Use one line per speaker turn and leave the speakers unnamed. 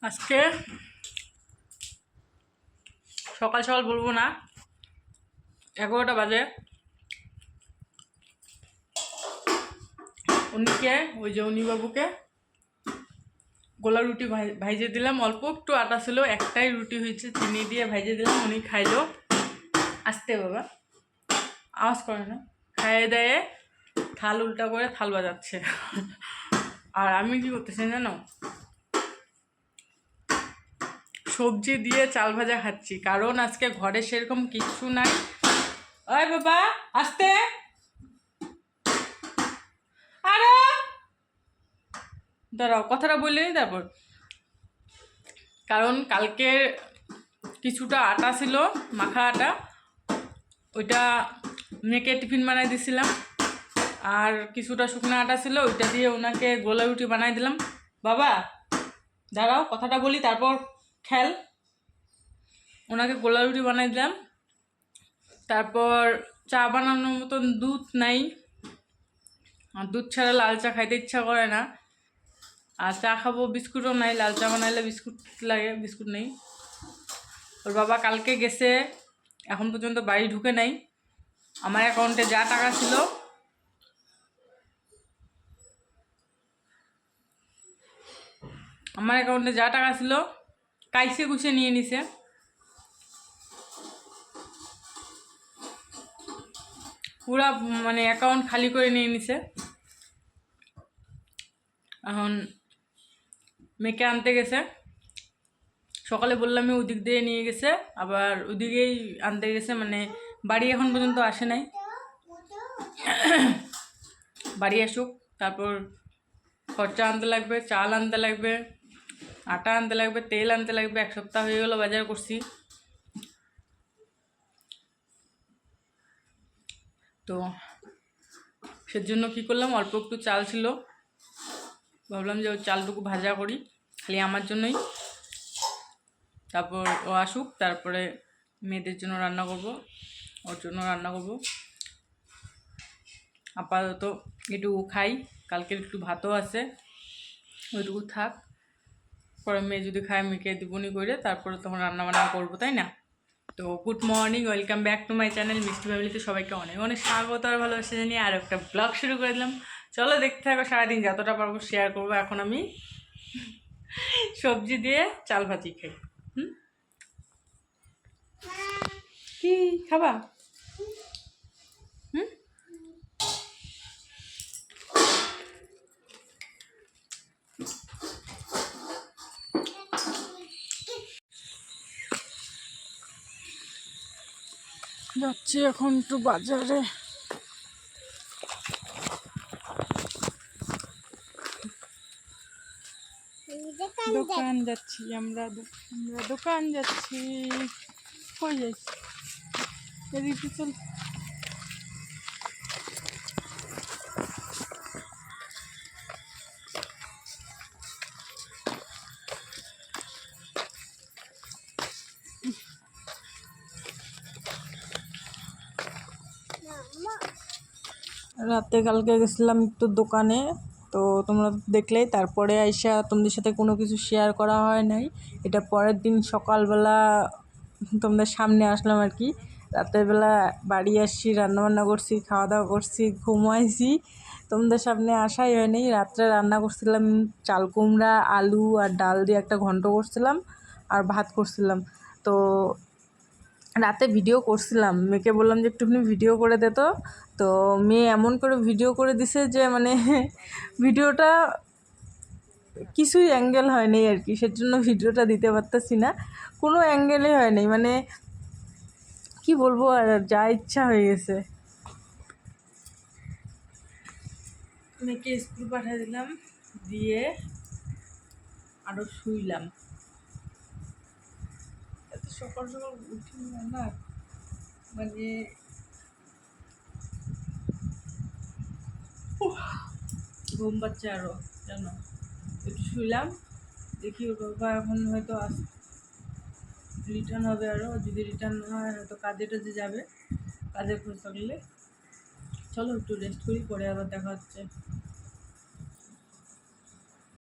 আজকে সকাল সকাল বলবো না, 11টা বাজে। উনি বাবুকে গোলা রুটি ভাইজে দিলাম। অল্প একটু আটা ছিল, একটাই রুটি হয়েছে, চিনি দিয়ে ভাইজে দিলাম। উনি খাইলো। আসতে বাবা, আওয়াজ করে না। খাইয়ে দেয়ে থাল উল্টা করে থাল বাজাচ্ছে। আর আমি কি করতেছি জানো, সবজি দিয়ে চাল ভাজা খাচ্ছি, কারণ আজকে ঘরে সেরকম কিছু নাই। ওই বাবা আসতে, আরে দাঁড়াও, কথাটা বললে নি তারপর। কারণ কালকে কিছুটা আটা ছিল, মাখা আটা, ওইটা মেয়েকে টিফিন বানাই দিছিলাম। আর কিছুটা শুকনো আটা ছিল, ওইটা দিয়ে ওনাকে গোলা রুটি বানাই দিলাম। বাবা দাঁড়াও, কথাটা বলি তারপর খেল। ওনাকে গোলা রুটি বানাই দিলাম। তারপর চা বানানোর মতন দুধ নাই, আর দুধ ছাড়া লাল চা খাইতে ইচ্ছা করে না। আর চা খাবো, বিস্কুটও নাই, লাল চা বানাইলে বিস্কুট লাগে, বিস্কুট নেই। ওর বাবা কালকে গেছে, এখন পর্যন্ত বাড়ি ঢুকে নাই। আমার অ্যাকাউন্টে যা টাকা ছিল, কাইসে কুসে নিয়ে নিছে। পুরা মানে অ্যাকাউন্ট খালি করে নিয়ে নিছে। এখন মেয়েকে আনতে গেছে, সকালে বললামই ওদিক দিয়ে নিয়ে গেছে, আবার ওদিকেই আনতে গেছে। মানে বাড়ি এখন পর্যন্ত আসে নাই। বাড়ি আসুক, তারপর খরচা আনতে লাগবে, চাল আনতে লাগবে, আটা আনতে লাগবে, তেল আনতে লাগবে। 1 সপ্তাহ হয়ে গেলো বাজার করছি। তো সেজন্য কী করলাম, অল্প একটু চাল ছিল, ভাবলাম যে ওই চালটুকু ভাজা করি খালি আমার জন্যই। তারপর ও আসুক, তারপরে মেয়েদের জন্য রান্না করব, ওর জন্য রান্না করব। আপাতত এটুকু খাই, কালকের একটু ভাতও আছে, ওইটুকু থাক। পরে মেয়ে যদি খায় মেয়েকে দিবনি করে, তারপরে তখন রান্না বান্না করবো, তাই না? তো good morning, welcome back to my channel মিষ্টি ফ্যামিলিতে সবাইকে অনেক অনেক স্বাগত আর ভালোবাসা জানিয়ে আর একটা ব্লগ শুরু করে দিলাম। চলো দেখতে থাকো, সারাদিন যতটা পারবো শেয়ার করবো। এখন আমি সবজি দিয়ে চাল ভাজি খাই। কি খাবা? যাচ্ছি এখন একটু বাজারে। দোকান যাচ্ছি, আমরা দোকান যাচ্ছি। কই যাচ্ছি? এদিকে চল। রাতে কালকে গেছিলাম একটু দোকানে, তো তোমরা দেখলেই। তারপরে আইসা তোমাদের সাথে কোনো কিছু শেয়ার করা হয় নাই। এটা পরের দিন সকালবেলা তোমাদের সামনে আসলাম আর কি। রাতের বেলা বাড়ি আসছি, রান্নাবান্না করছি, খাওয়া দাওয়া করছি, ঘুমাইছি, তোমাদের সামনে আসাই হয় নাই। রাত্রে রান্না করছিলাম চাল কুমড়া, আলু আর ডাল দিয়ে একটা ঘন্ট করছিলাম, আর ভাত করছিলাম। তো রাতে ভিডিও করছিলাম, মেয়েকে বললাম যে একটুখানি ভিডিও করে দে। তো মেয়ে এমন করে ভিডিও করে দিছে যে মানে ভিডিওটা কিছুই অ্যাঙ্গেল হয় নাই আর কি, সেজন্য ভিডিওটা দিতে পারতেছি না। কোনো অ্যাঙ্গেলই হয় নাই, মানে কি বলবো, আর যা ইচ্ছা হয়ে গেছে। মেয়েকে স্কুল পাঠিয়ে দিলাম, দিয়ে আরও শুইলাম। এত সকাল সকাল উঠি না, মানে ঘুম পাচ্ছে আরও, জানো। একটু শুইলাম, দেখি ওর বাবা এখন হয়তো রিটার্ন হবে। আরও যদি রিটার্ন না হয় হয়তো কাজে টাজে যাবে, কাজের খোঁজ থাকলে। চলো একটু রেস্ট করি, পরে আবার দেখা হচ্ছে।